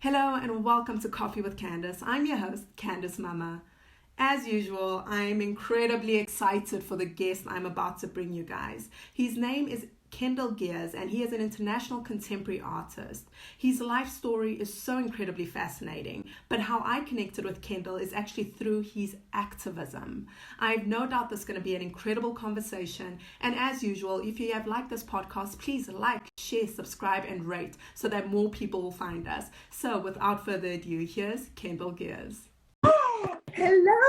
Hello and welcome to Coffee with Candice. I'm your host, Candice Mama. As usual, I'm incredibly excited for the guest I'm about to bring you guys. His name is Kendell Geers and he is an international contemporary artist. His life story is so incredibly fascinating, but how I connected with Kendell is actually through his activism. I have no doubt this is going to be an incredible conversation, and as usual, if you have liked this podcast, please like, share, subscribe, and rate so that more people will find us. So without further ado, here's Kendell Geers. Hello!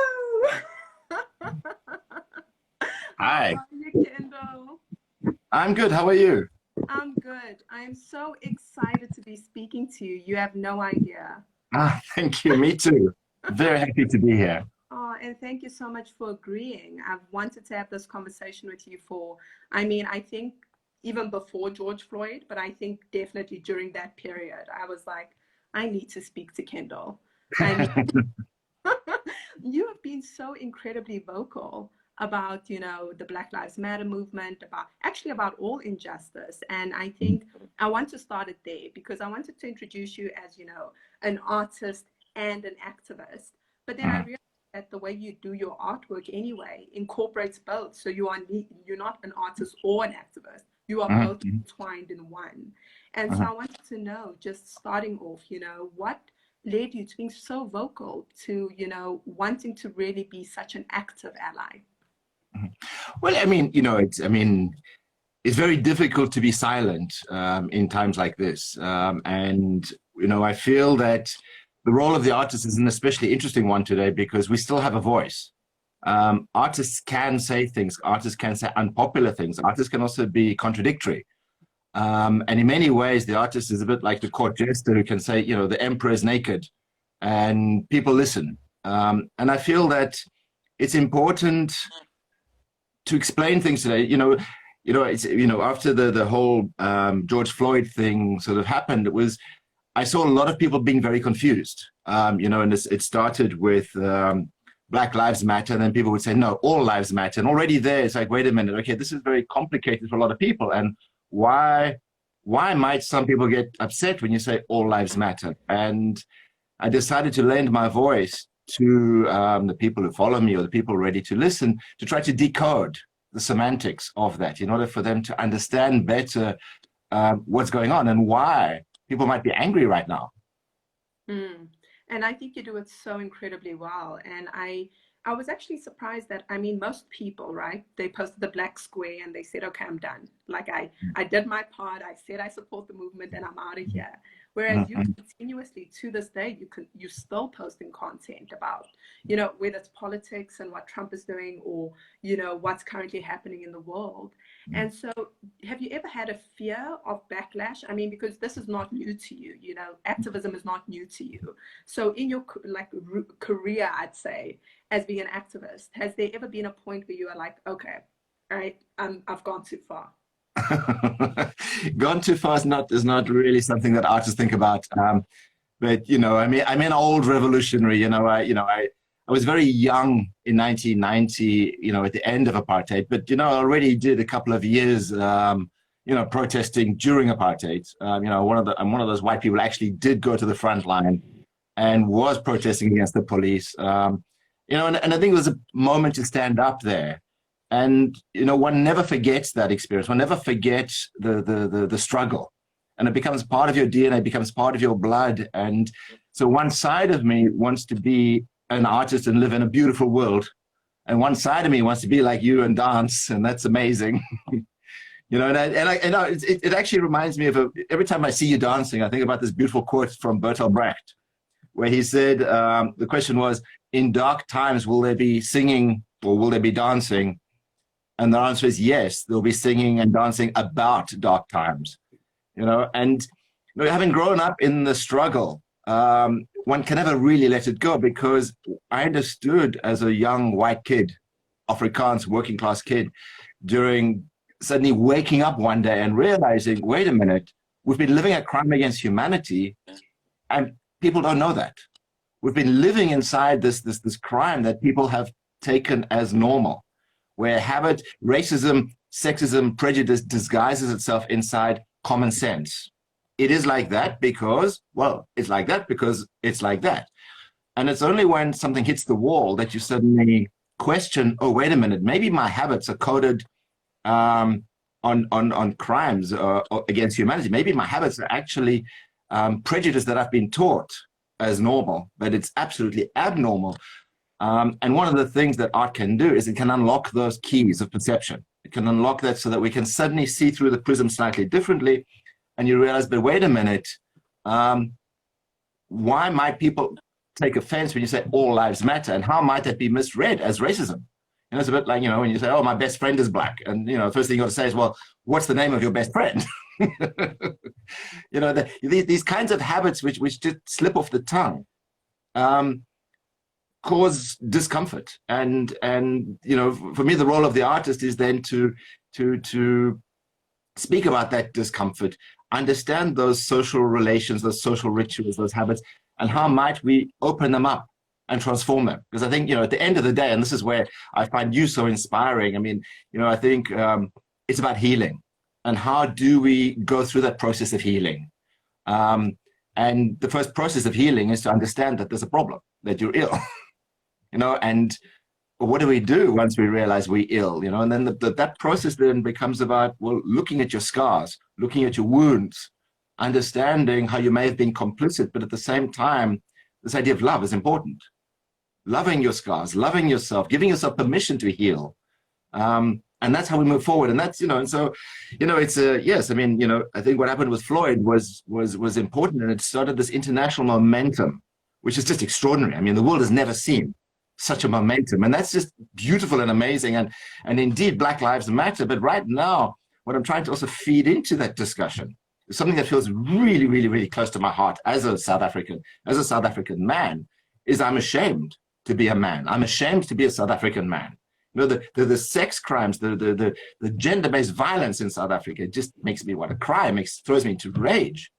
Hi. How are you, Kendell? I'm good. How are you? I'm good. I am so excited to be speaking to you. You have no idea. Thank you. Me too. Very happy to be here. Oh, and thank you so much for agreeing. I've wanted to have this conversation with you I think even before George Floyd, but I think definitely during that period, I was like, I need to speak to Kendell. You have been so incredibly vocal about, the Black Lives Matter movement, about all injustice. And I think I want to start it there because I wanted to introduce you as, an artist and an activist. But then I realized that the way you do your artwork anyway incorporates both. So you're not an artist or an activist. You are both entwined in one. And so I wanted to know, just starting off, what led you to being so vocal to, wanting to really be such an active ally? Well, it's very difficult to be silent in times like this. I feel that the role of the artist is an especially interesting one today because we still have a voice. Artists can say things. Artists can say unpopular things. Artists can also be contradictory. And in many ways, the artist is a bit like the court jester who can say, the emperor is naked, and people listen. And I feel that it's important to explain things today. After the whole George Floyd thing sort of happened, I saw a lot of people being very confused. And it started with Black Lives Matter, and then people would say, no, all lives matter. And already there, it's like, wait a minute, okay, this is very complicated for a lot of people. And why might some people get upset when you say all lives matter? And I decided to lend my voice to the people who follow me or the people ready to listen to try to decode the semantics of that in order for them to understand better what's going on and why people might be angry right now. And I think you do it so incredibly well. And I was actually surprised that, most people, right, they posted the black square and they said, okay, I'm done. Like I did my part. I said I support the movement and I'm out of here. Whereas you continuously, to this day, you're still posting content about, whether it's politics and what Trump is doing or, what's currently happening in the world. And so have you ever had a fear of backlash? Because this is not new to you, activism is not new to you. So in your career, I'd say, as being an activist, has there ever been a point where you are like, okay, all right, I've gone too far? Gone too far is not really something that artists think about. But I'm an old revolutionary. I was very young in 1990. At the end of apartheid. But I already did a couple of years. Protesting during apartheid. I'm one of those white people who actually did go to the front line and was protesting against the police. And I think it was a moment to stand up there. And, one never forgets that experience. One never forgets the struggle. And it becomes part of your DNA, becomes part of your blood. And so one side of me wants to be an artist and live in a beautiful world. And one side of me wants to be like you and dance. And that's amazing. It actually reminds me of every time I see you dancing, I think about this beautiful quote from Bertolt Brecht, where he said, the question was, in dark times, will there be singing or will there be dancing? And the answer is yes, they'll be singing and dancing about dark times, having grown up in the struggle, one can never really let it go because I understood as a young white kid, Afrikaans working class kid, during suddenly waking up one day and realizing, wait a minute, we've been living a crime against humanity and people don't know that. We've been living inside this crime that people have taken as normal, where habit, racism, sexism, prejudice disguises itself inside common sense, it is like that because, well, it's like that because it's like that. And it's only when something hits the wall that you suddenly question, oh, wait a minute, maybe my habits are coded on crimes against humanity. Maybe my habits are actually prejudice that I've been taught as normal, but it's absolutely abnormal. And one of the things that art can do is it can unlock those keys of perception. It can unlock that so that we can suddenly see through the prism slightly differently. And you realize, but wait a minute, why might people take offense when you say all lives matter? And how might that be misread as racism? You know, it's a bit like, you know, when you say, oh, my best friend is black. And, you know, the first thing you got to say is, well, what's the name of your best friend? You know, these kinds of habits which just slip off the tongue cause discomfort. And you know, for me, the role of the artist is then to speak about that discomfort, understand those social relations, those social rituals, those habits, and how might we open them up and transform them. Because I think, you know, at the end of the day, and this is where I find you so inspiring, I mean, you know, I think it's about healing. And how do we go through that process of healing? And the first process of healing is to understand that there's a problem, that you're ill, you know, and what do we do once we realize we're ill, you know? And then that process then becomes about, well, looking at your scars, looking at your wounds, understanding how you may have been complicit, but at the same time, this idea of love is important. Loving your scars, loving yourself, giving yourself permission to heal. And that's how we move forward. And that's, you know, and so, you know, it's yes, I mean, you know, I think what happened with Floyd was important, and it started this international momentum, which is just extraordinary. I mean, the world has never seen such a momentum, and that's just beautiful and amazing. And indeed, Black Lives Matter. But right now, what I'm trying to also feed into that discussion is something that feels really, really, really close to my heart as a South African man, is I'm ashamed to be a man. I'm ashamed to be a South African man. You know, the sex crimes, the gender-based violence in South Africa, it just makes me want to cry. Throws me into rage.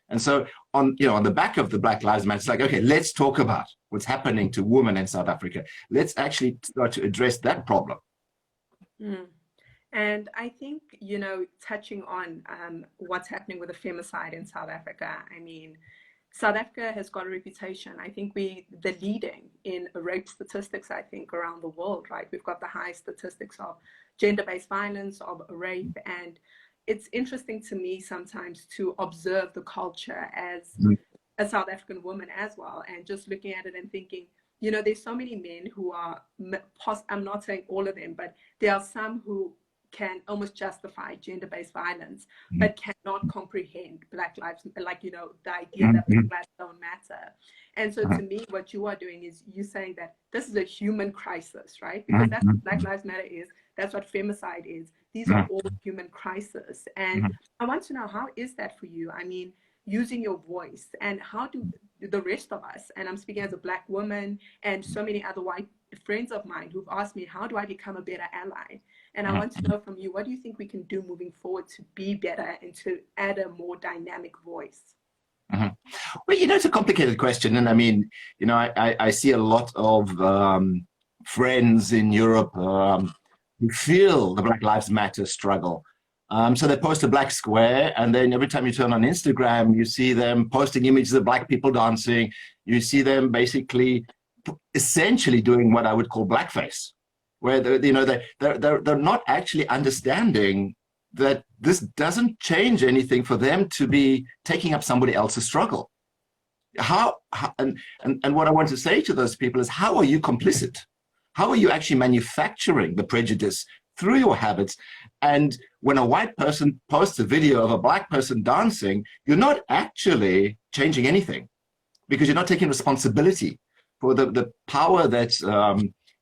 And so on the back of the Black Lives Matter, it's like, okay, let's talk about what's happening to women in South Africa. Let's actually start to address that problem. Mm. And I think, you know, touching on what's happening with the femicide in South Africa, I mean, South Africa has got a reputation. I think the leading in rape statistics, I think, around the world, right? We've got the highest statistics of gender-based violence, of rape. And it's interesting to me sometimes to observe the culture as a South African woman as well, and just looking at it and thinking, you know, there's so many men who are, I'm not saying all of them, but there are some who can almost justify gender-based violence, but cannot comprehend Black lives, like, you know, the idea that Black lives don't matter. And so to me, what you are doing is you saying that this is a human crisis, right? Because that's what Black Lives Matter is. That's what femicide is. These are all human crises. And I want to know, how is that for you? I mean, using your voice, and how do the rest of us, and I'm speaking as a Black woman and so many other white friends of mine who've asked me, how do I become a better ally? And I want to know from you, what do you think we can do moving forward to be better and to add a more dynamic voice? Well, you know, it's a complicated question. And I mean, you know, I see a lot of friends in Europe who feel the Black Lives Matter struggle. So they post a black square, and then every time you turn on Instagram, you see them posting images of Black people dancing. You see them basically essentially doing what I would call blackface, where they're not actually understanding that this doesn't change anything for them to be taking up somebody else's struggle. And what I want to say to those people is, how are you complicit? How are you actually manufacturing the prejudice through your habits? And when a white person posts a video of a Black person dancing, you're not actually changing anything, because you're not taking responsibility for the power that's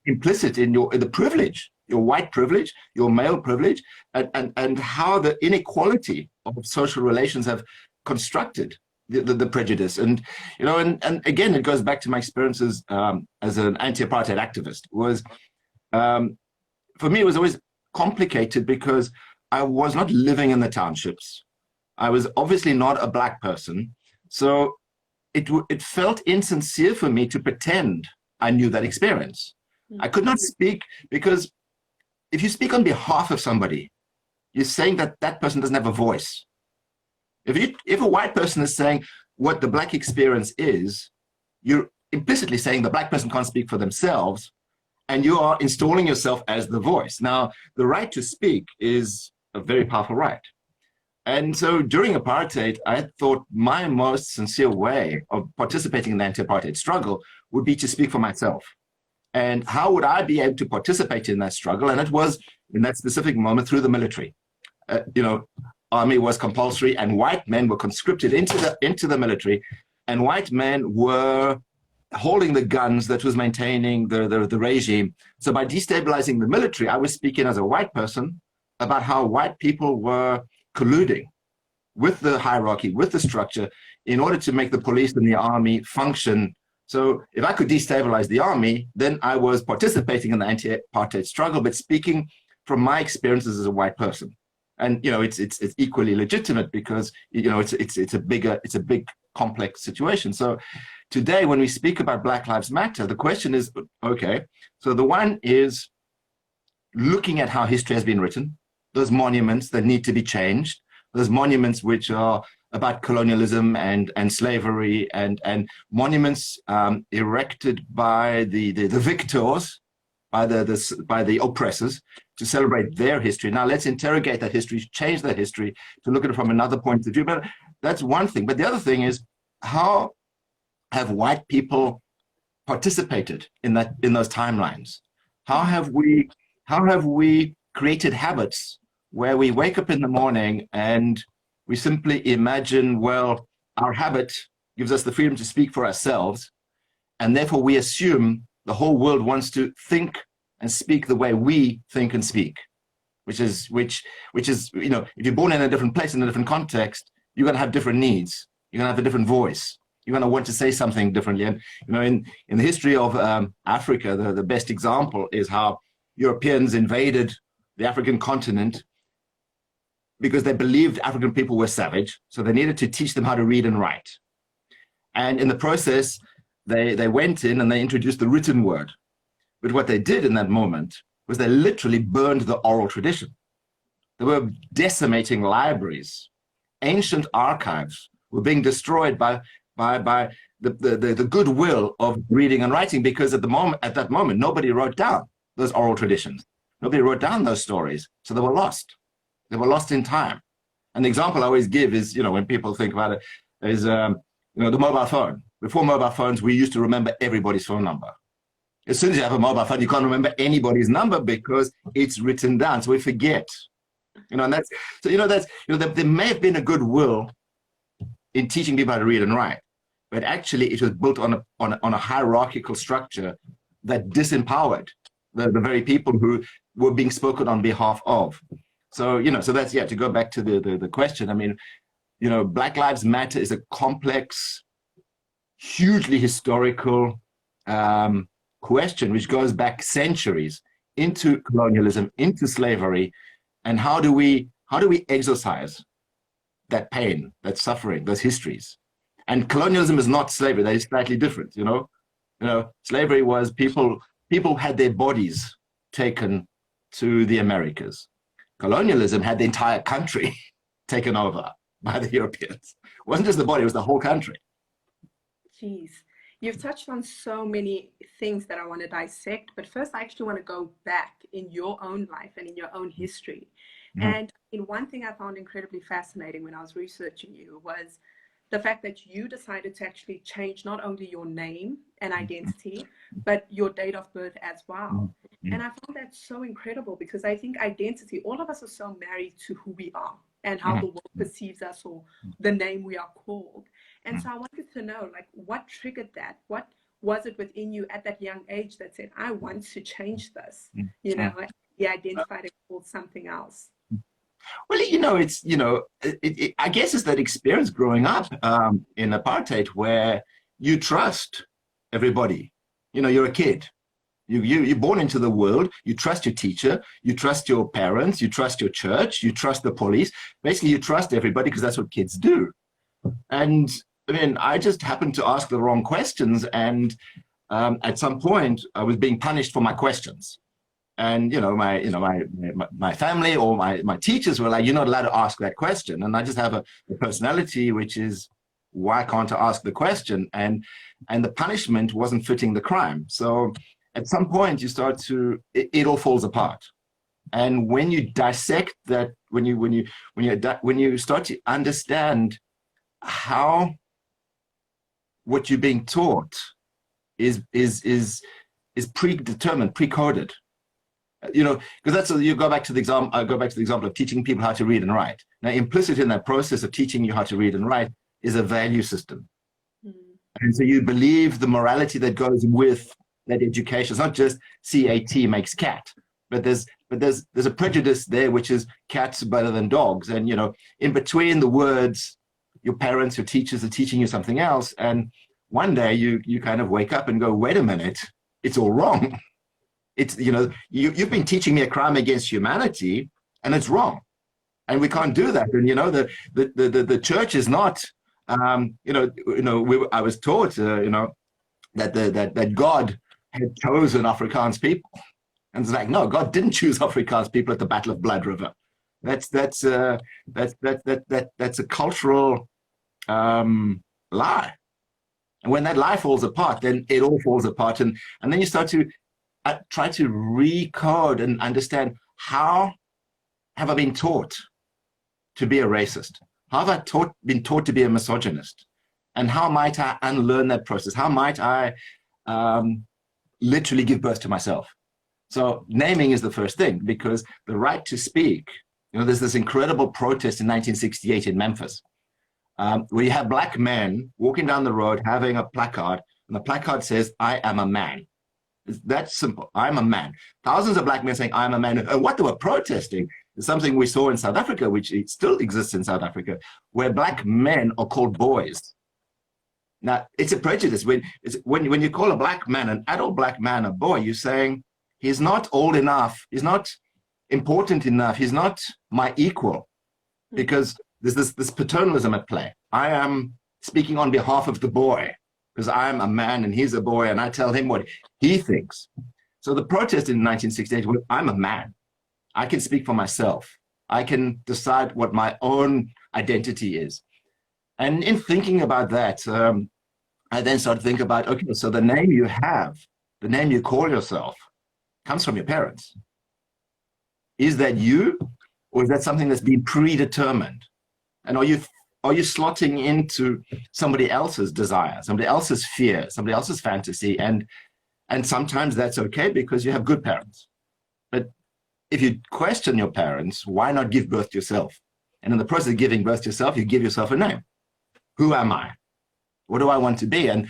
implicit in the privilege, your white privilege, your male privilege, and how the inequality of social relations have constructed the prejudice. And, you know, and again, it goes back to my experiences as an anti-apartheid activist. For me, it was always complicated because I was not living in the townships. I was obviously not a Black person. So it felt insincere for me to pretend I knew that experience. I could not speak, because if you speak on behalf of somebody, you're saying that that person doesn't have a voice. If a white person is saying what the black experience is, you're implicitly saying the black person can't speak for themselves, and you are installing yourself as the voice. Now, the right to speak is a very powerful right. And so during apartheid, I thought my most sincere way of participating in the anti-apartheid struggle would be to speak for myself. And how would I be able to participate in that struggle? And it was in that specific moment through the military. Army was compulsory, and white men were conscripted into the military, and white men were holding the guns that was maintaining the regime. So by destabilizing the military, I was speaking as a white person about how white people were colluding with the hierarchy, with the structure, in order to make the police and the army function. So if I could destabilize the army, then I was participating in the anti-apartheid struggle, but speaking from my experiences as a white person. And it's equally legitimate because it's a big complex situation. So today, when we speak about Black Lives Matter, the question is, okay, so the one is looking at how history has been written, those monuments that need to be changed, those monuments which are about colonialism and slavery, and monuments erected by the victors, by the oppressors, to celebrate their history. Now let's interrogate that history, change that history, to look at it from another point of view. But that's one thing. But the other thing is, how have white people participated in those timelines? How have we created habits where we wake up in the morning and we simply imagine, well, our habit gives us the freedom to speak for ourselves, and therefore we assume the whole world wants to think and speak the way we think and speak, which is if you're born in a different place, in a different context, you're going to have different needs. You're going to have a different voice. You're going to want to say something differently. And in the history of Africa, the best example is how Europeans invaded the African continent because they believed African people were savage, so they needed to teach them how to read and write. And in the process, they went in and they introduced the written word. But what they did in that moment was they literally burned the oral tradition. They were decimating libraries. Ancient archives were being destroyed by the goodwill of reading and writing, because at that moment, nobody wrote down those oral traditions. Nobody wrote down those stories, so they were lost. They were lost in time. And the example I always give is, when people think about it, is the mobile phone. Before mobile phones, we used to remember everybody's phone number. As soon as you have a mobile phone, you can't remember anybody's number because it's written down, so we forget. And there may have been a goodwill in teaching people how to read and write, but actually it was built on a hierarchical structure that disempowered the very people who were being spoken on behalf of. So that's, to go back to the question. I mean, Black Lives Matter is a complex, hugely historical question which goes back centuries into colonialism, into slavery, and how do we exorcise that pain, that suffering, those histories? And colonialism is not slavery; that is slightly different. Slavery was people had their bodies taken to the Americas. Colonialism had the entire country taken over by the Europeans. It wasn't just the body; it was the whole country. Jeez. You've touched on so many things that I want to dissect, but first I actually want to go back in your own life and in your own history. Mm-hmm. And one thing I found incredibly fascinating when I was researching you was the fact that you decided to actually change not only your name and identity, but your date of birth as well. Mm-hmm. And I found that so incredible, because I think identity, all of us are so married to who we are and how the world perceives us, or the name we are called. And so I wanted to know, what triggered that? What was it within you at that young age that said, I want to change this? You identified it called something else. Well, I guess it's that experience growing up in apartheid where you trust everybody. You're a kid. You're born into the world. You trust your teacher. You trust your parents. You trust your church. You trust the police. Basically, you trust everybody because that's what kids do. And I just happened to ask the wrong questions, and at some point I was being punished for my questions. And my family or my teachers were like, you're not allowed to ask that question. And I just have a personality which is, why can't I ask the question? And the punishment wasn't fitting the crime. So at some point you start to, it all falls apart. And when you dissect that, when you start to understand how what you're being taught is predetermined, pre-coded. Because that's you go back to the example. I go back to the example of teaching people how to read and write. Now, implicit in that process of teaching you how to read and write is a value system, and so you believe the morality that goes with that education. It's not just CAT makes cat, but there's a prejudice there, which is cats better than dogs, and in between the words, your parents, your teachers are teaching you something else, and one day you kind of wake up and go, wait a minute, it's all wrong. It's, you've been teaching me a crime against humanity, and it's wrong, and we can't do that. And the church is not, I was taught, that God had chosen Afrikaans people, and it's like, no, God didn't choose Afrikaans people at the Battle of Blood River. That's a cultural lie, and when that lie falls apart, then it all falls apart, and then you start to try to recode and understand, how have I been taught to be a racist? How have I been taught to be a misogynist? And how might I unlearn that process? How might I literally give birth to myself? So naming is the first thing, because the right to speak, there's this incredible protest in 1968 in Memphis, where you have black men walking down the road having a placard, and the placard says, I am a man. It's that simple. I'm a man. Thousands of black men saying, I'm a man. And what they were protesting is something we saw in South Africa, which it still exists in South Africa, where black men are called boys. Now, it's a prejudice. When you call a black man, an adult black man, a boy, you're saying he's not old enough, he's not important enough, he's not my equal, because there's this paternalism at play. I am speaking on behalf of the boy, because I'm a man and he's a boy, and I tell him what he thinks. So the protest in 1968 was, I'm a man. I can speak for myself. I can decide what my own identity is. And in thinking about that, I then started to think about, okay, so the name you have, the name you call yourself, comes from your parents. Is that you, or is that something that's been predetermined? And are you slotting into somebody else's desire, somebody else's fear, somebody else's fantasy? And sometimes that's okay, because you have good parents. But if you question your parents, why not give birth to yourself? And in the process of giving birth to yourself, you give yourself a name. Who am I? What do I want to be? And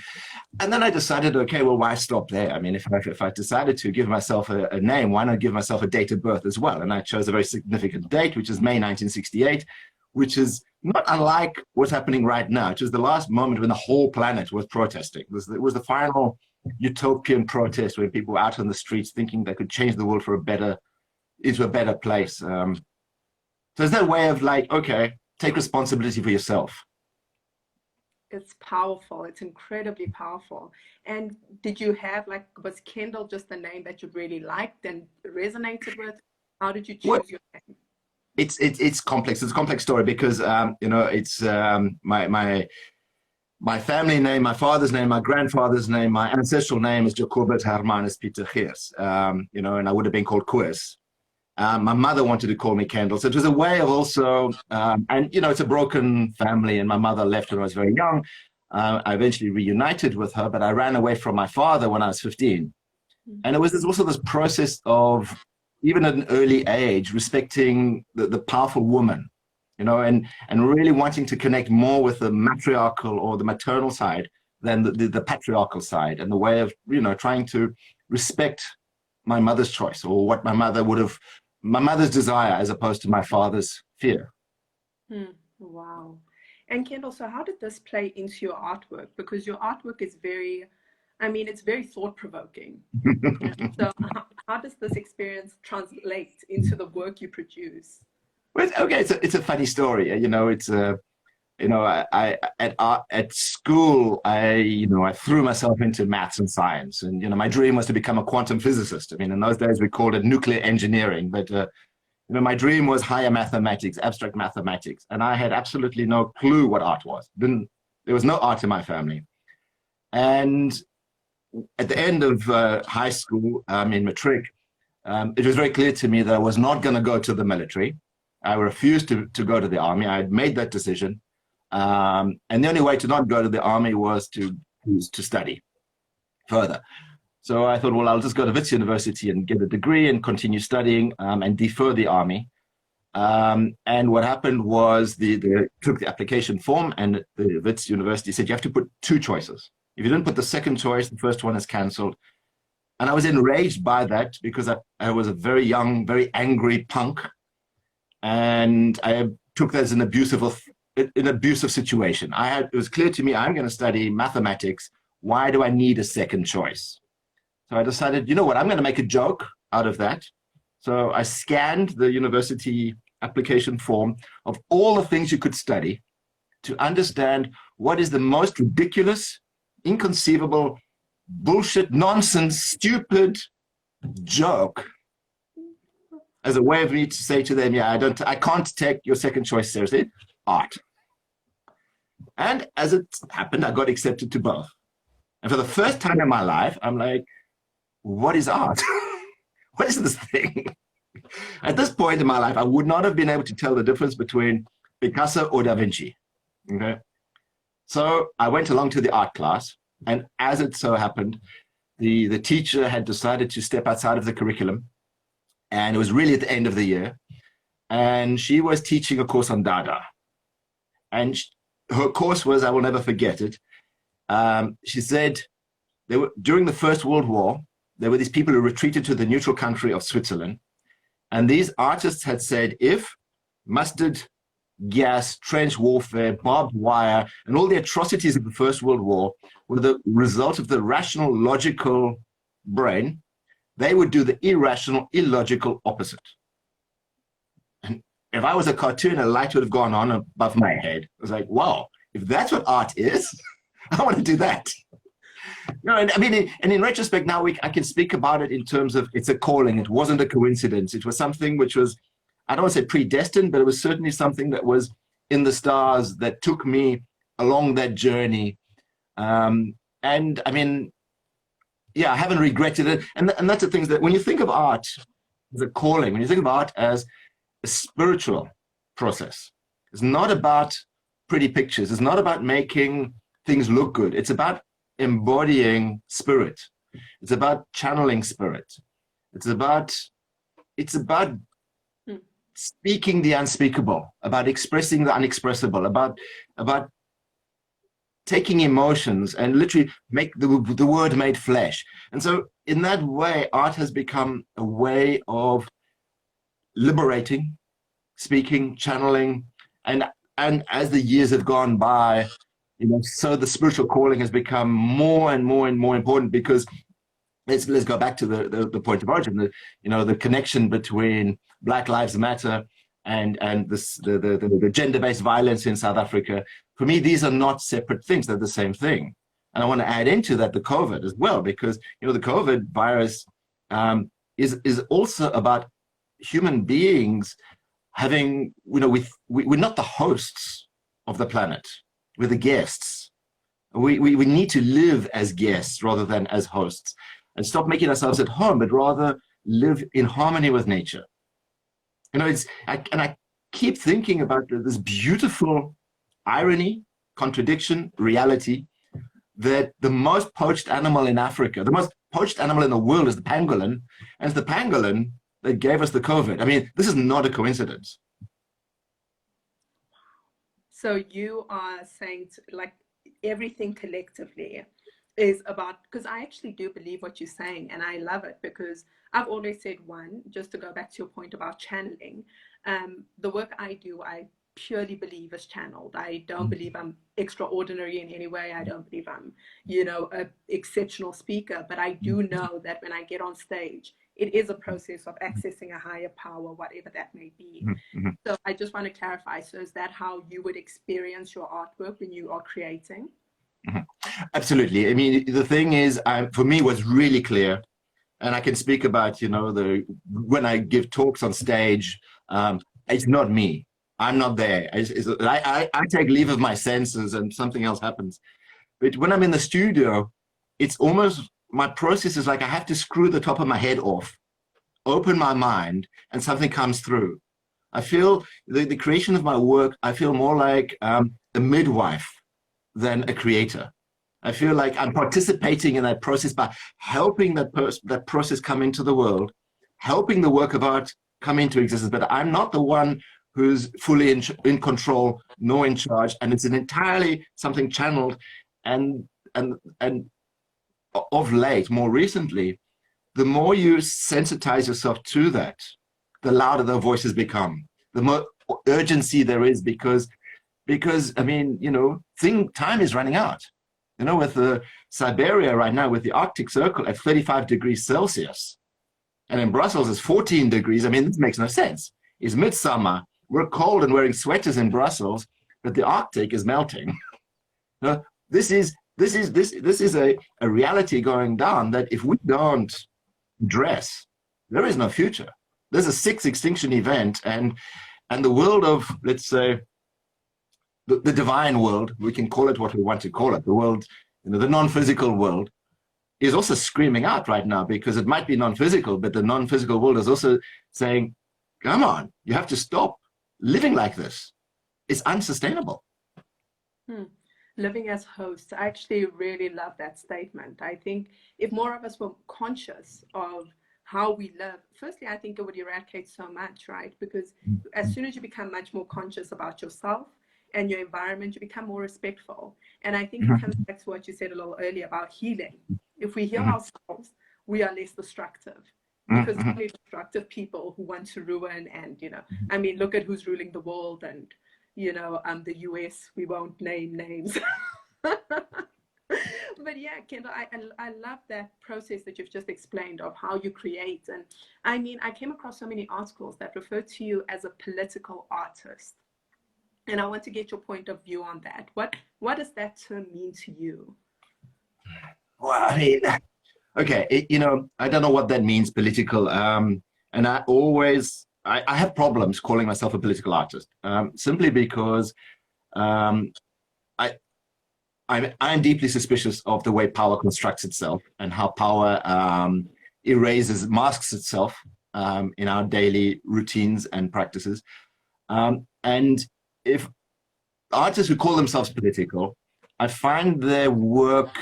then I decided, okay, well, why stop there? I mean, if I decided to give myself a name, why not give myself a date of birth as well? And I chose a very significant date, which is May 1968, which is not unlike what's happening right now. It was the last moment when the whole planet was protesting. It was the final utopian protest where people were out on the streets thinking they could change the world into a better place. So it's that way of like, okay, take responsibility for yourself. It's powerful. It's incredibly powerful. And did you have, was Kendell just a name that you really liked and resonated with? How did you choose your name? It's complex. It's a complex story, because it's my family name, my father's name, my grandfather's name, my ancestral name is Jacobus Hermanus Pieter Geers, and I would have been called Koos. My mother wanted to call me Kendell, so it was a way of also, and it's a broken family, and my mother left when I was very young. I eventually reunited with her, but I ran away from my father when I was 15. And it was also this process of, even at an early age, respecting the powerful woman, and really wanting to connect more with the matriarchal or the maternal side than the patriarchal side, and the way of, trying to respect my mother's choice, or what my mother's desire, as opposed to my father's fear. Wow. And Kendell, so how did this play into your artwork? Because your artwork is it's very thought-provoking. So how does this experience translate into the work you produce? Well, okay, it's a funny story. at school, I threw myself into maths and science, and my dream was to become a quantum physicist. I mean, in those days we called it nuclear engineering, but my dream was higher mathematics, abstract mathematics, and I had absolutely no clue what art was. There was no art in my family, and at the end of high school, in matric, it was very clear to me that I was not going to go to the military. I refused to go to the army. I had made that decision. And the only way to not go to the army was to study further. So I thought, well, I'll just go to Wits University and get a degree and continue studying and defer the army. And what happened was they took the application form, and the Wits University said you have to put two choices. If you didn't put the second choice, the first one is cancelled. And I was enraged by that because I was a very young, very angry punk. And I took that as an abusive situation. It was clear to me, I'm going to study mathematics. Why do I need a second choice? So I decided, you know what, I'm going to make a joke out of that. So I scanned the university application form of all the things you could study to understand what is the most ridiculous, inconceivable, bullshit, nonsense, stupid joke as a way of me to say to them, yeah, I can't take your second choice seriously, art. And as it happened, I got accepted to both. And for the first time in my life, I'm like, what is art? What is this thing? At this point in my life, I would not have been able to tell the difference between Picasso or Da Vinci. Okay. So I went along to the art class, and as it so happened, the teacher had decided to step outside of the curriculum, and it was really at the end of the year, and she was teaching a course on Dada. And her course was, I will never forget it. She said, during the First World War, there were these people who retreated to the neutral country of Switzerland. And these artists had said, if mustard gas, trench warfare, barbed wire, and all the atrocities of the First World War were the result of the rational, logical brain, they would do the irrational, illogical opposite. And if I was a cartoon, a light would have gone on above my head. I was like, wow, if that's what art is, I want to do that. And in retrospect, now I can speak about it in terms of it's a calling. It wasn't a coincidence. It was something which was, I don't want to say predestined, but it was certainly something that was in the stars that took me along that journey. And I mean, yeah, I haven't regretted it. And that's the things that when you think of art as a calling, when you think of art as a spiritual process, it's not about pretty pictures. It's not about making things look good. It's about embodying spirit. It's about channeling spirit. It's about speaking the unspeakable, about expressing the unexpressible, about taking emotions and literally make the word made flesh. And so in that way, art has become a way of liberating, speaking, channeling, and as the years have gone by, so the spiritual calling has become more and more and more important, because let's go back to the point of origin, the connection between Black Lives Matter and the gender-based violence in South Africa. For me, these are not separate things; they're the same thing. And I want to add into that the COVID as well, because the COVID virus is also about human beings having, we're not the hosts of the planet. We're the guests. We need to live as guests rather than as hosts, and stop making ourselves at home, but rather live in harmony with nature. I keep thinking about this beautiful irony, contradiction, reality, that the most poached animal in Africa, the most poached animal in the world is the pangolin, and it's the pangolin that gave us the COVID. I mean, this is not a coincidence. So you are saying like everything collectively is about, because I actually do believe what you're saying, and I love it, because I've always said, one, just to go back to your point about channeling, the work I do, I purely believe is channeled. I don't believe I'm extraordinary in any way. I don't believe I'm, an exceptional speaker, but I do know that when I get on stage, it is a process of accessing a higher power, whatever that may be. Mm-hmm. So I just want to clarify. So is that how you would experience your artwork when you are creating? Mm-hmm. Absolutely. I mean, the thing is, for me, was really clear, and I can speak about, when I give talks on stage, it's not me. I'm not there. I take leave of my senses and something else happens. But when I'm in the studio, it's almost, my process is like I have to screw the top of my head off, open my mind, and something comes through. I feel the creation of my work, I feel more like a midwife than a creator. I feel like I'm participating in that process by helping that process come into the world, helping the work of art come into existence. But I'm not the one who's fully in control, nor in charge, and it's an entirely something channeled. And of late, more recently, the more you sensitize yourself to that, the louder the voices become, the more urgency there is, because I mean, time is running out. With the Siberia right now, with the Arctic Circle at 35 degrees Celsius, and in Brussels it's 14 degrees. I mean, this makes no sense. It's midsummer. We're cold and wearing sweaters in Brussels, but the Arctic is melting. This is a reality going down that if we don't address, there is no future. There's a sixth extinction event, and the world of, let's say, the divine world, we can call it what we want to call it, the world, the non-physical world, is also screaming out right now, because it might be non-physical, but the non-physical world is also saying, come on, you have to stop living like this. It's unsustainable. Living as hosts. I actually really love that statement. I think if more of us were conscious of how we live, firstly, I think it would eradicate so much, right? Because as soon as you become much more conscious about yourself and your environment, you become more respectful. And I think it comes back to what you said a little earlier about healing. If we heal ourselves, we are less destructive. Because only destructive people who want to ruin, and I mean, look at who's ruling the world, and the US, we won't name names. But yeah, Kendell, I love that process that you've just explained of how you create. And I mean, I came across so many articles that refer to you as a political artist. And I want to get your point of view on that. What does that term mean to you? Well, I mean, okay, I don't know what that means, political. And I have problems calling myself a political artist, simply because I'm deeply suspicious of the way power constructs itself and how power masks itself in our daily routines and practices. And if artists who call themselves political, I find their work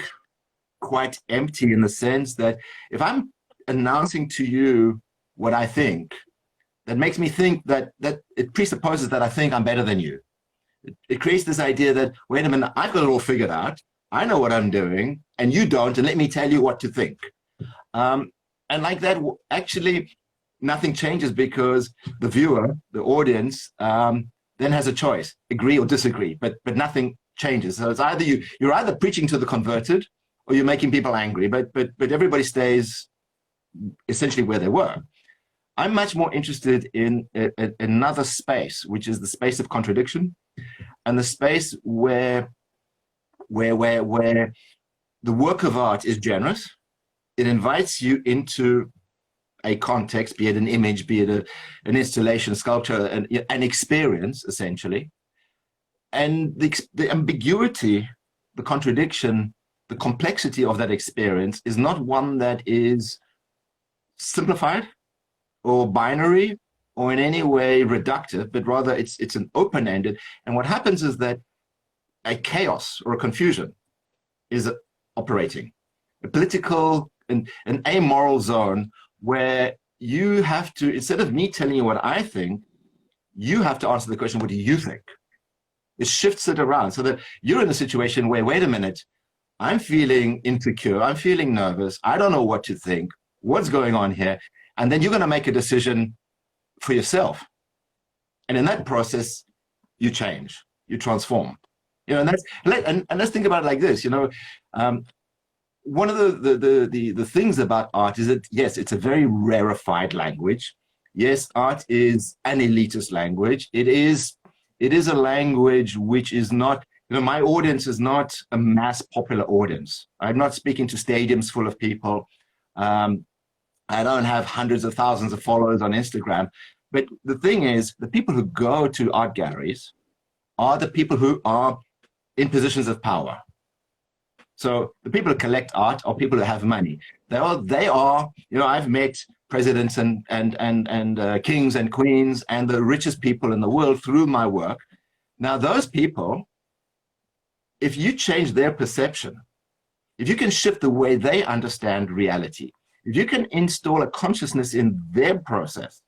quite empty, in the sense that if I'm announcing to you what I think, that makes me think that it presupposes that I think I'm better than you. It creates this idea that, wait a minute, I've got it all figured out. I know what I'm doing, and you don't, and let me tell you what to think. And like that, actually, nothing changes, because the viewer, the audience, then has a choice, agree or disagree, but nothing changes. So it's either you're either preaching to the converted, or you're making people angry, but everybody stays essentially where they were. I'm much more interested in another space, which is the space of contradiction, and the space where the work of art is generous. It invites you into a context, be it an image, be it an installation, a sculpture, an experience, essentially. And the ambiguity, the contradiction, the complexity of that experience is not one that is simplified or binary or in any way reductive, but rather it's an open-ended. And what happens is that a chaos or a confusion is operating, a political and an amoral zone where you have to, instead of me telling you what I think, you have to answer the question, what do you think? It shifts it around so that you're in a situation where, wait a minute, I'm feeling insecure, I'm feeling nervous, I don't know what to think, what's going on here? And then you're going to make a decision for yourself. And in that process, you change, you transform. And let's think about it like this. one of the things about art is that, yes, it's a very rarefied language. Yes, art is an elitist language. It is a language which is not, my audience is not a mass popular audience. I'm not speaking to stadiums full of people. I don't have hundreds of thousands of followers on Instagram. But the thing is, the people who go to art galleries are the people who are in positions of power. So the people who collect art are people who have money. They are, I've met presidents and kings and queens and the richest people in the world through my work. Now, those people, if you change their perception, if you can shift the way they understand reality, if you can install a consciousness in their process,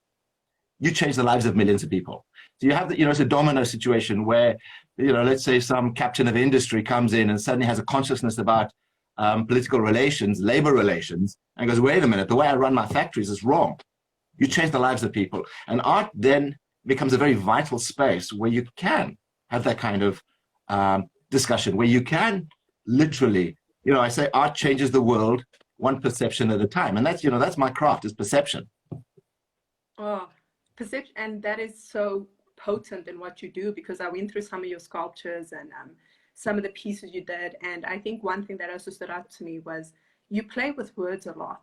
you change the lives of millions of people. So you have it's a domino situation where, let's say some captain of industry comes in and suddenly has a consciousness about political relations, labor relations, and goes, wait a minute, the way I run my factories is wrong. You change the lives of people. And art then becomes a very vital space where you can have that kind of discussion, where you can literally, I say art changes the world one perception at a time. And that's, that's my craft, is perception. Oh, perception. And that is so potent in what you do, because I went through some of your sculptures and some of the pieces you did. And I think one thing that also stood out to me was you play with words a lot.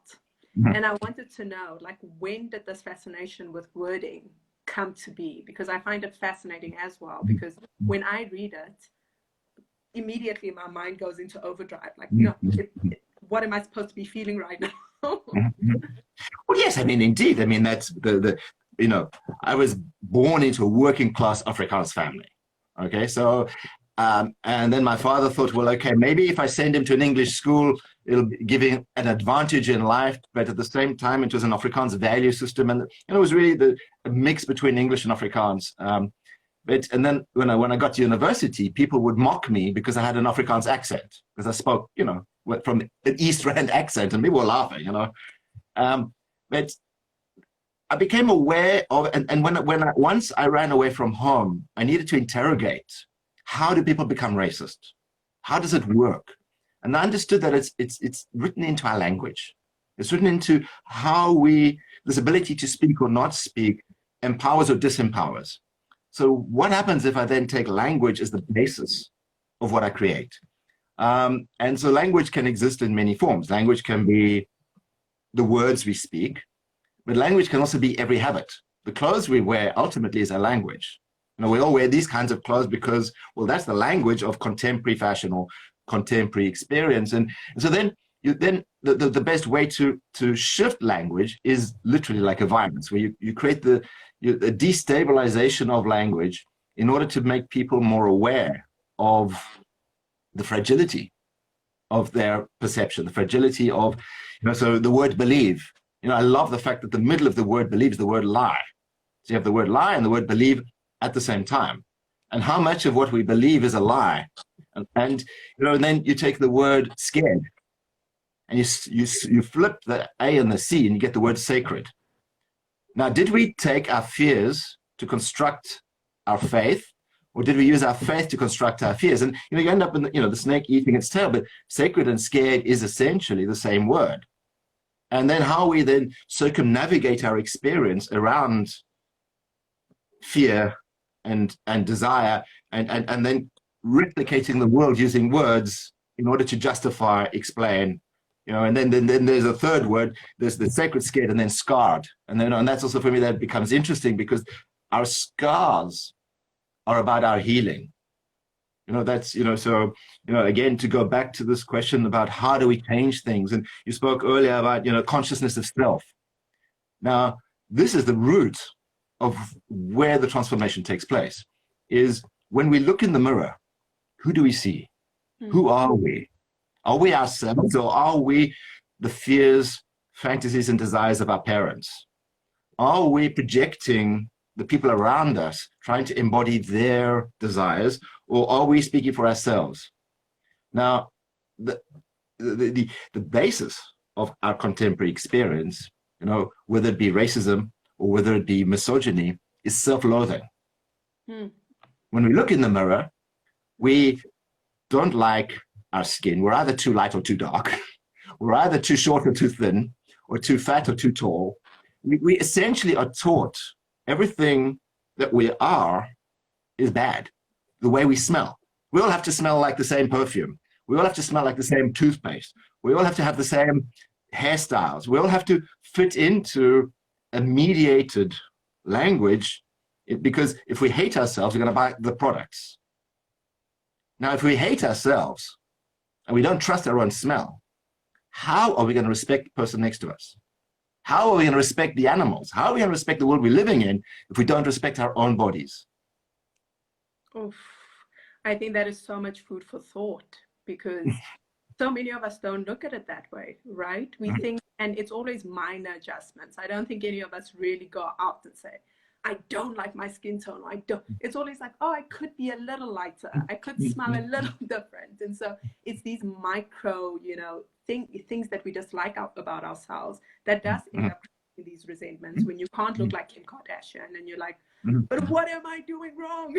Mm-hmm. And I wanted to know, like, when did this fascination with wording come to be? Because I find it fascinating as well, because when I read it, immediately my mind goes into overdrive. Like, what am I supposed to be feeling right now? Well, yes, indeed. That's I was born into a working class Afrikaans family. Okay, so, and then my father thought, well, okay, maybe if I send him to an English school, it'll give him an advantage in life, but at the same time, it was an Afrikaans value system. And it was really a mix between English and Afrikaans. And then when I got to university, people would mock me because I had an Afrikaans accent, because I spoke, from an East Rand accent, and people were laughing, but I became aware of, and once I ran away from home, I needed to interrogate, how do people become racist? How does it work? And I understood that it's written into our language. It's written into how this ability to speak or not speak empowers or disempowers. So what happens if I then take language as the basis of what I create? And so language can exist in many forms. Language can be the words we speak, but language can also be every habit. The clothes we wear ultimately is a language. We all wear these kinds of clothes because, well, that's the language of contemporary fashion or contemporary experience. And so then the best way to shift language is literally like a virus, where you create the destabilization of language in order to make people more aware of the fragility of their perception, the fragility of, so the word believe. I love the fact that the middle of the word believe is the word lie. So you have the word lie and the word believe at the same time. And how much of what we believe is a lie? And then you take the word scared and you flip the A and the C and you get the word sacred. Now, did we take our fears to construct our faith, or did we use our faith to construct our fears? And you end up in the snake eating its tail, but sacred and scared is essentially the same word. And then how we then circumnavigate our experience around fear and desire, and then replicating the world using words in order to justify, explain, and then there's a third word. There's the sacred, scared, and then scarred. And that's also, for me, that becomes interesting, because our scars are about our healing. So again, to go back to this question about how do we change things, and you spoke earlier about consciousness of self. Now, this is the root of where the transformation takes place, is when we look in the mirror, who do we see? Who are we? Are we ourselves, or are we the fears, fantasies, and desires of our parents? Are we projecting the people around us, trying to embody their desires, or are we speaking for ourselves? Now, the basis of our contemporary experience, whether it be racism or whether it be misogyny, is self-loathing. When we look in the mirror, we don't like our skin. We're either too light or too dark. we're either too short or too thin, or too fat or too tall. We essentially are taught everything that we are is bad. The way we smell. We all have to smell like the same perfume. We all have to smell like the same toothpaste. We all have to have the same hairstyles. We all have to fit into a mediated language, because if we hate ourselves, we're going to buy the products. Now, if we hate ourselves and we don't trust our own smell, how are we going to respect the person next to us? How are we going to respect the animals? How are we going to respect the world we're living in if we don't respect our own bodies? Oof. I think that is so much food for thought, because so many of us don't look at it that way, right? We think, and it's always minor adjustments. I don't think any of us really go out and say, I don't like my skin tone. I don't. It's always like, oh, I could be a little lighter. I could smell a little different. And so it's these micro, things that we dislike about ourselves that does end up creating these resentments when you can't look like Kim Kardashian and you're like, but what am I doing wrong?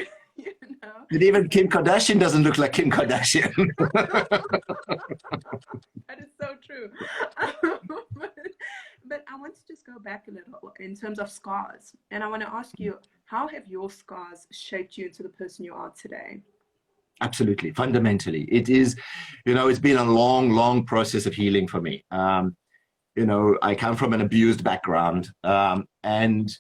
And even Kim Kardashian doesn't look like Kim Kardashian. That is so true. But I want to just go back a little in terms of scars. And I want to ask you, how have your scars shaped you into the person you are today? Absolutely, fundamentally. It is, it's been a long, long process of healing for me. I come from an abused background, and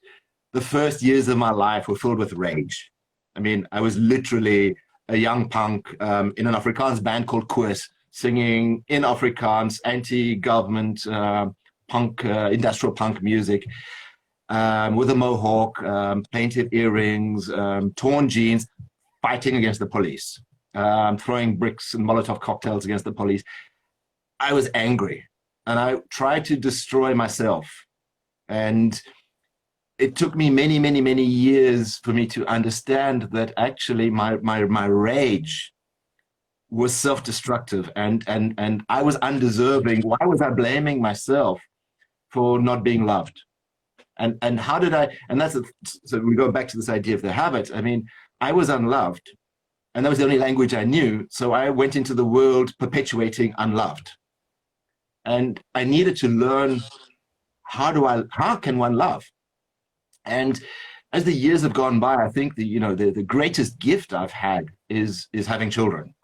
the first years of my life were filled with rage. I mean, I was literally a young punk in an Afrikaans band called Koos, singing in Afrikaans, anti-government punk, industrial punk music, with a mohawk, painted earrings, torn jeans, fighting against the police, throwing bricks and Molotov cocktails against the police. I was angry, and I tried to destroy myself. And it took me many, many, many years for me to understand that actually my rage was self-destructive, and I was undeserving. Why was I blaming myself for not being loved? And how did I, and so we go back to this idea of the habit. I mean, I was unloved, and that was the only language I knew. So I went into the world perpetuating unloved. And I needed to learn, how can one love? And as the years have gone by, I think the greatest gift I've had is having children,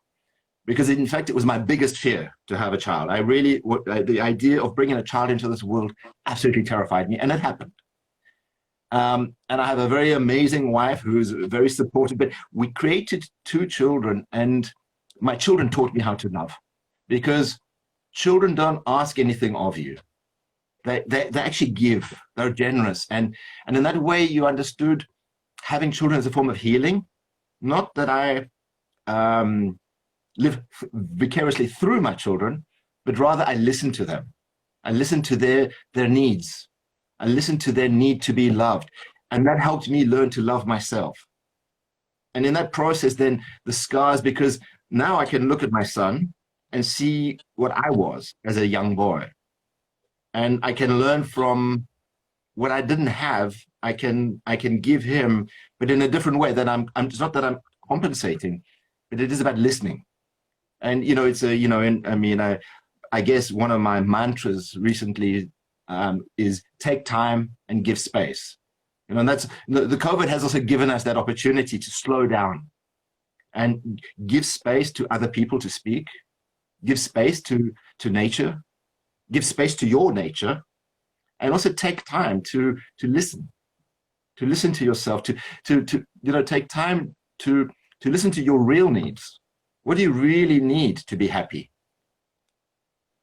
because in fact it was my biggest fear to have a child. The idea of bringing a child into this world absolutely terrified me, and it happened. And I have a very amazing wife who's very supportive. But we created 2 children, and my children taught me how to love, because children don't ask anything of you. They actually give. They're generous, and in that way, you understood having children as a form of healing. Not that I live vicariously through my children, but rather I listen to them. I listen to their needs. I listen to their need to be loved, and that helped me learn to love myself. And in that process, then the scars, because now I can look at my son and see what I was as a young boy. And I can learn from what I didn't have. I can give him, but in a different way. That it's not that I'm compensating, but it is about listening. And it's I guess one of my mantras recently is take time and give space. And that's the COVID has also given us that opportunity to slow down and give space to other people to speak, give space to nature, give space to your nature, and also take time to listen to yourself, to take time to listen to your real needs. What do you really need to be happy?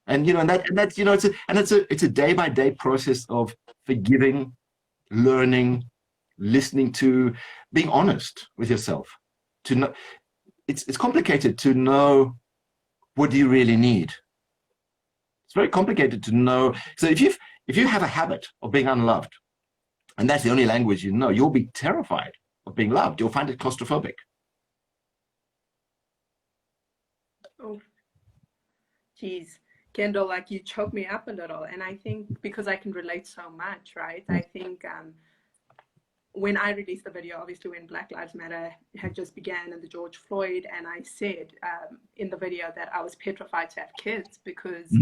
And it's a day-by-day process of forgiving, learning, listening to, being honest with yourself. To know, it's complicated to know what do you really need. It's very complicated to know. So if you have a habit of being unloved, and that's the only language you know, you'll be terrified of being loved. You'll find it claustrophobic. Oh, geez. Kendall, like you choked me up a little. And I think because I can relate so much, right? I think when I released the video, obviously when Black Lives Matter had just began and the George Floyd, and I said in the video that I was petrified to have kids because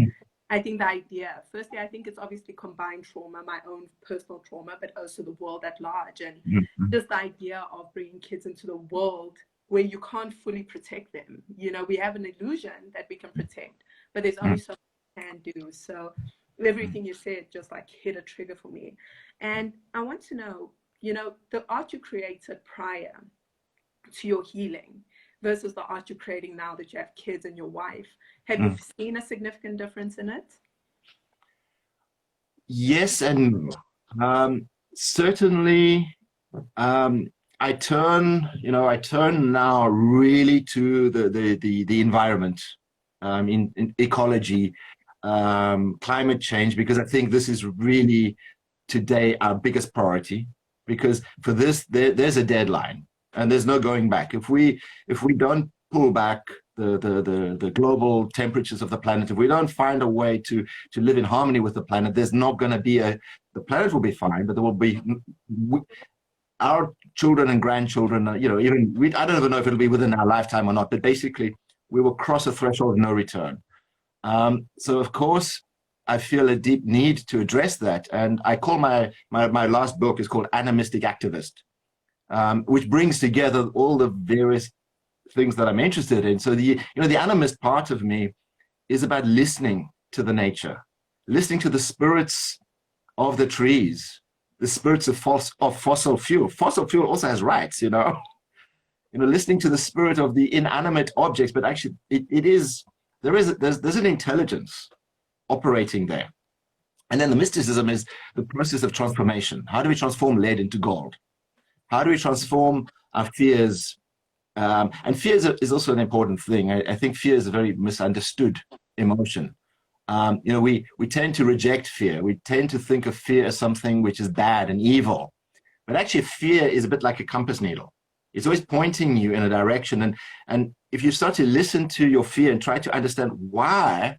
I think the idea, firstly, I think it's obviously combined trauma, my own personal trauma, but also the world at large. And just the idea of bringing kids into the world where you can't fully protect them. You know, we have an illusion that we can protect, but there's only so much we can do. So everything you said just like hit a trigger for me. And I want to know, you know, the art you created prior to your healing versus the art you're creating now that you have kids and your wife, have you seen a significant difference in it? Yes, and certainly I turn now really to the environment, in ecology, climate change, because I think this is really today our biggest priority, because for this there's a deadline and there's no going back. If we don't pull back the global temperatures of the planet, if we don't find a way to live in harmony with the planet, there's not going to be the planet will be fine, but there will be our children and grandchildren, you know, I don't even know if it'll be within our lifetime or not, but basically we will cross a threshold of no return. So of course I feel a deep need to address that, and I call my last book is called Animistic Activist, which brings together all the various things that I'm interested in. So the animist part of me is about listening to the nature, listening to the spirits of the trees, the spirits of fossil fuel. Fossil fuel also has rights, you know. Listening to the spirit of the inanimate objects, but actually there's an intelligence operating there. And then the mysticism is the process of transformation. How do we transform lead into gold? How do we transform our fears? And fear is also an important thing. I think fear is a very misunderstood emotion. We tend to reject fear. We tend to think of fear as something which is bad and evil. But actually, fear is a bit like a compass needle. It's always pointing you in a direction. And if you start to listen to your fear and try to understand why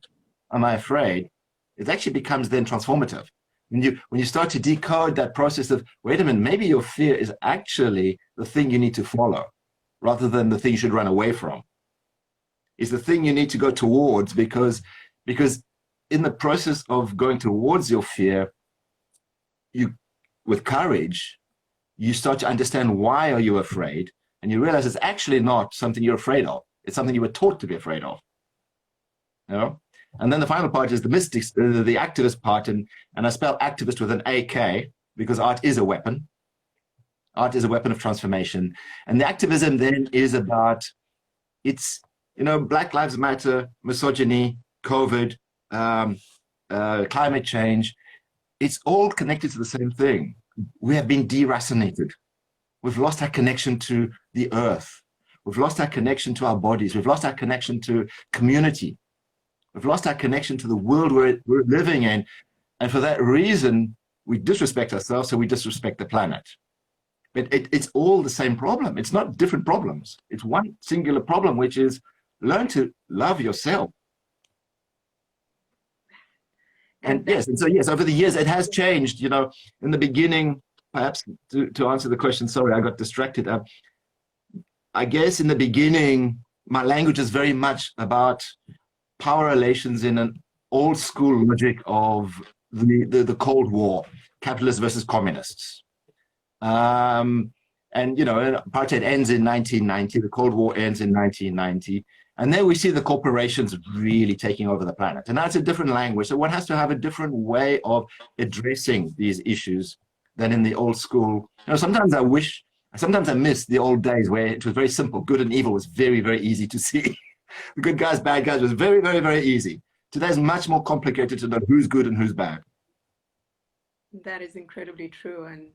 am I afraid, it actually becomes then transformative. When you start to decode that process of, wait a minute, maybe your fear is actually the thing you need to follow, rather than the thing you should run away from. Is the thing you need to go towards, because in the process of going towards your fear, with courage, you start to understand why are you afraid, and you realize it's actually not something you're afraid of. It's something you were taught to be afraid of. You know? And then the final part is the mystics, the activist part, and I spell activist with an AK because art is a weapon. Art is a weapon of transformation. And the activism then is about, it's, Black Lives Matter, misogyny, COVID, climate change. It's all connected to the same thing. We have been deracinated. We've lost our connection to the earth. We've lost our connection to our bodies. We've lost our connection to community. We've lost our connection to the world we're living in. And for that reason, we disrespect ourselves, so we disrespect the planet. But it's all the same problem. It's not different problems. It's one singular problem, which is learn to love yourself. And yes, over the years, it has changed. In the beginning, perhaps to answer the question, sorry, I got distracted. I guess in the beginning, my language is very much about power relations in an old school logic of the Cold War, capitalists versus communists. And apartheid ends in 1990, the Cold War ends in 1990, and then we see the corporations really taking over the planet. And that's a different language. So one has to have a different way of addressing these issues than in the old school. Sometimes I miss the old days where it was very simple. Good and evil was very, very easy to see. The good guys, bad guys was very, very, very easy. Today is much more complicated to know who's good and who's bad. That is incredibly true. And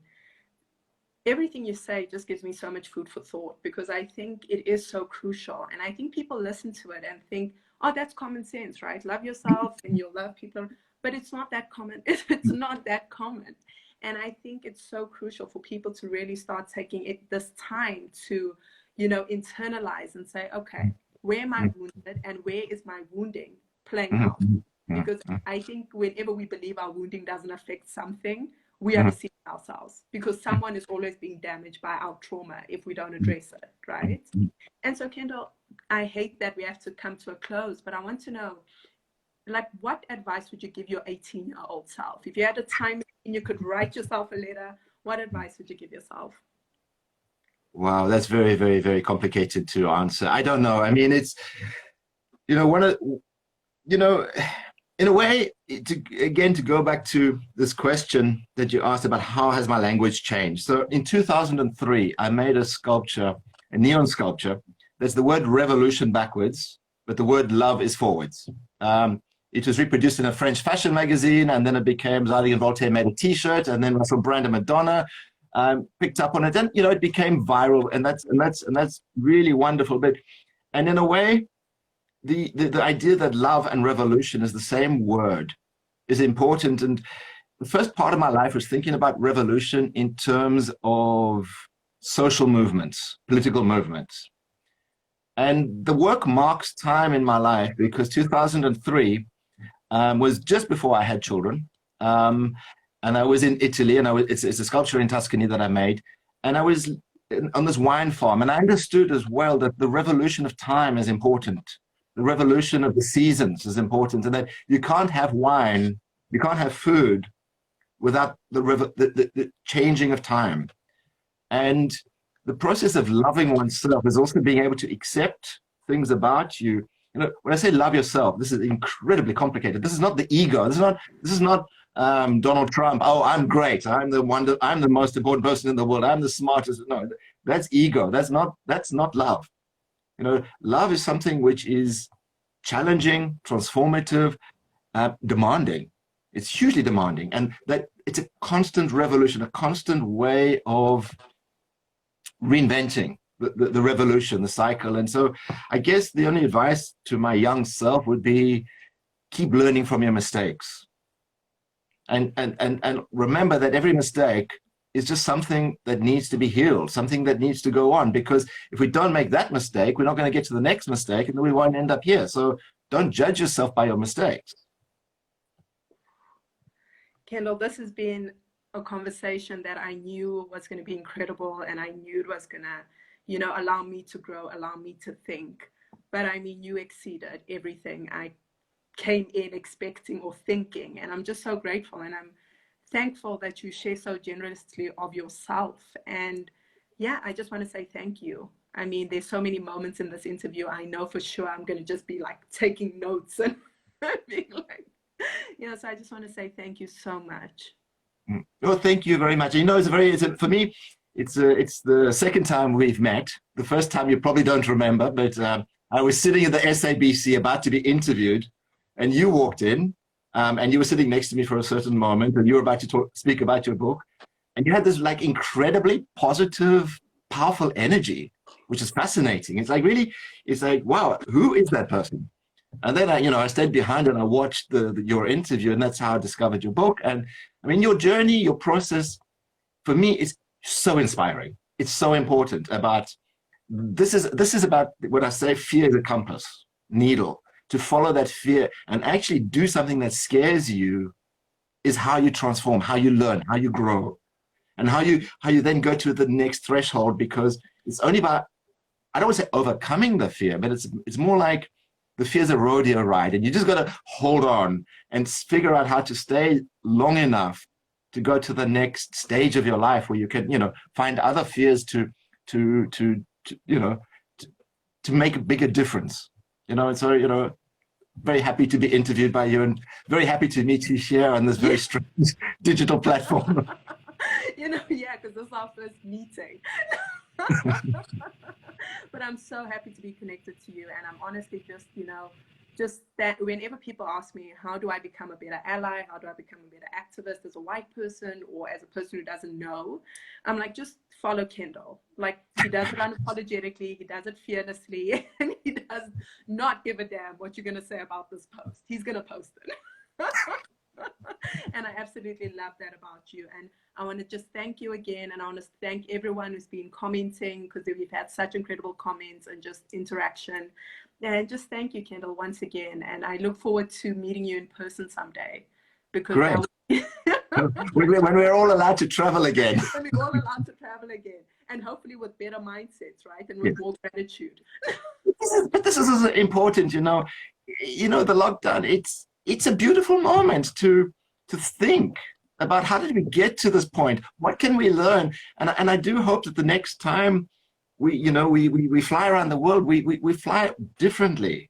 everything you say just gives me so much food for thought, because I think it is so crucial. And I think people listen to it and think, oh, that's common sense, right? Love yourself and you'll love people. But it's not that common. It's not that common. And I think it's so crucial for people to really start taking this time to, internalize and say, okay, where am I wounded and where is my wounding playing out? Because I think whenever we believe our wounding doesn't affect something, we are deceiving ourselves, because someone is always being damaged by our trauma if we don't address it, right? And so, Kendell, I hate that we have to come to a close, but I want to know, Like, what advice would you give your 18-year-old self? If you had a time and you could write yourself a letter, what advice would you give yourself? Wow, that's very, very, very complicated to answer. I don't know. I mean, it's, one of, you know, in a way, to go back to this question that you asked about how has my language changed. So in 2003, I made a sculpture, a neon sculpture. There's the word revolution backwards, but the word love is forwards. It was reproduced in a French fashion magazine, and then it became Zadig and Voltaire made a T-shirt, and then Russell Brand and Madonna picked up on it, and it became viral, and that's really wonderful. And in a way, the idea that love and revolution is the same word is important. And the first part of my life was thinking about revolution in terms of social movements, political movements. And the work marks time in my life because 2003 was just before I had children. And I was in Italy, and it's a sculpture in Tuscany that I made. And I was on this wine farm, and I understood as well that the revolution of time is important. The revolution of the seasons is important, and that you can't have wine, you can't have food without the changing of time. And the process of loving oneself is also being able to accept things about you. When I say love yourself, this is incredibly complicated. This is not the ego. This is not Donald Trump. Oh, I'm great. I'm the most important person in the world. I'm the smartest. No, that's ego. That's not love. Love is something which is challenging, transformative, demanding. It's hugely demanding, and that it's a constant revolution, a constant way of reinventing the revolution, the cycle. And so I guess the only advice to my young self would be keep learning from your mistakes. And remember that every mistake is just something that needs to be healed, something that needs to go on. Because if we don't make that mistake, we're not going to get to the next mistake, and then we won't end up here. So don't judge yourself by your mistakes. Kendell, this has been a conversation that I knew was going to be incredible, and I knew it was going to, allow me to grow, allow me to think. But I mean, you exceeded everything I came in expecting or thinking, and I'm just so grateful, and I'm thankful that you share so generously of yourself. And yeah, I just want to say thank you. I mean, there's so many moments in this interview, I know for sure I'm going to just be like taking notes and being like, so I just want to say thank you so much. Oh, thank you very much. For me, it's the second time we've met. The first time you probably don't remember, but I was sitting at the SABC about to be interviewed, and you walked in, and you were sitting next to me for a certain moment, and you were about to speak about your book, and you had this like incredibly positive, powerful energy, which is fascinating. It's like, wow, who is that person? And then I stayed behind and I watched your interview, and that's how I discovered your book. And I mean, your journey, your process, for me, is so inspiring. It's so important. This is about what I say, fear is a compass, needle. To follow that fear and actually do something that scares you is how you transform, how you learn, how you grow, and how you then go to the next threshold, because it's only about, I don't want to say overcoming the fear, but it's more like the fear's a rodeo ride, and you just got to hold on and figure out how to stay long enough to go to the next stage of your life where you can, find other fears to make a bigger difference. And so, very happy to be interviewed by you, and very happy to meet you here on this very strange digital platform. Yeah, because this is our first meeting. But I'm so happy to be connected to you, and I'm honestly just that whenever people ask me, how do I become a better ally? How do I become a better activist as a white person or as a person who doesn't know? I'm like, just follow Kendell. Like, he does it unapologetically, he does it fearlessly, and he does not give a damn what you're going to say about this post. He's going to post it. And I absolutely love that about you. And I want to just thank you again. And I want to thank everyone who's been commenting, because we've had such incredible comments and just interaction. And just thank you, Kendell, once again. And I look forward to meeting you in person someday. Because when we're all allowed to travel again. When we're all allowed to travel again. And hopefully with better mindsets, right? And with more gratitude. But this is important, the lockdown, it's a beautiful moment to think about how did we get to this point? What can we learn? And I do hope that the next time we fly around the world, we fly differently.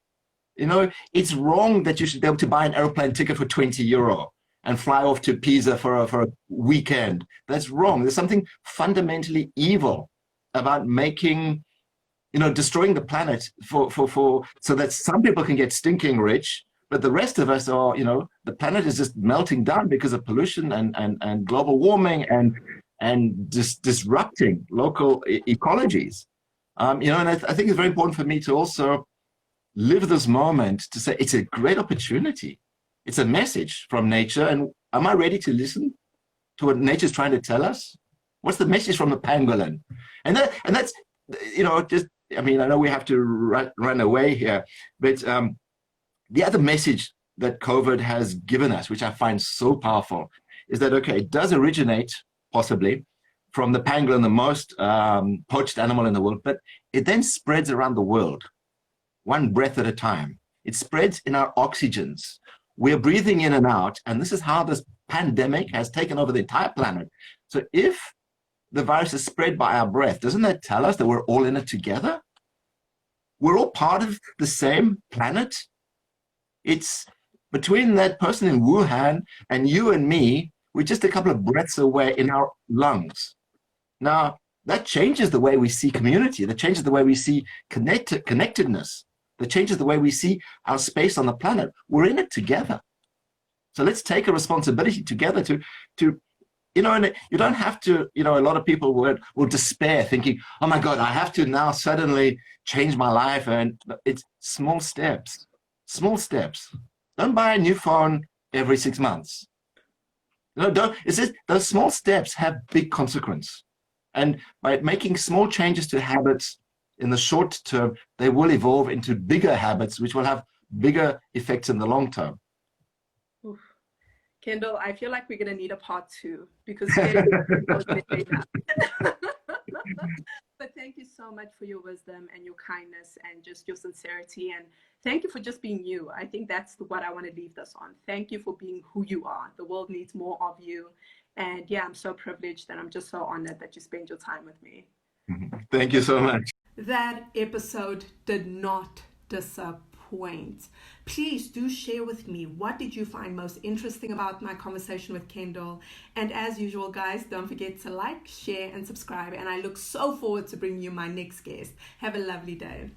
It's wrong that you should be able to buy an airplane ticket for 20 euro and fly off to Pisa for a weekend. That's wrong. There's something fundamentally evil about destroying the planet so that some people can get stinking rich, but the rest of us are, the planet is just melting down because of pollution and global warming and disrupting local ecologies. And I think it's very important for me to also live this moment to say it's a great opportunity. It's a message from nature. And am I ready to listen to what nature's trying to tell us? What's the message from the pangolin? And that's, I know we have to run away here, but the other message that COVID has given us, which I find so powerful, is that, okay, it does originate possibly from the pangolin, the most poached animal in the world, but it then spreads around the world, one breath at a time. It spreads in our oxygens. We're breathing in and out, and this is how this pandemic has taken over the entire planet. So if the virus is spread by our breath, doesn't that tell us that we're all in it together? We're all part of the same planet. It's between that person in Wuhan and you and me, we're just a couple of breaths away in our lungs. Now, that changes the way we see community. That changes the way we see connectedness. That changes the way we see our space on the planet. We're in it together. So let's take a responsibility together to and you don't have to, a lot of people will despair thinking, oh my God, I have to now suddenly change my life. And it's small steps. Small steps. Don't buy a new phone every 6 months. Those small steps have big consequence. And by making small changes to habits in the short term, they will evolve into bigger habits, which will have bigger effects in the long term. Oof. Kendell, I feel like we're going to need a part 2 because but thank you so much for your wisdom and your kindness and just your sincerity. And thank you for just being you. I think that's what I want to leave this on. Thank you for being who you are. The world needs more of you. And yeah, I'm so privileged and I'm just so honored that you spend your time with me. Thank you so much. That episode did not disappoint. Please do share with me, what did you find most interesting about my conversation with Kendell? And as usual, guys, don't forget to like, share, and subscribe. And I look so forward to bringing you my next guest. Have a lovely day.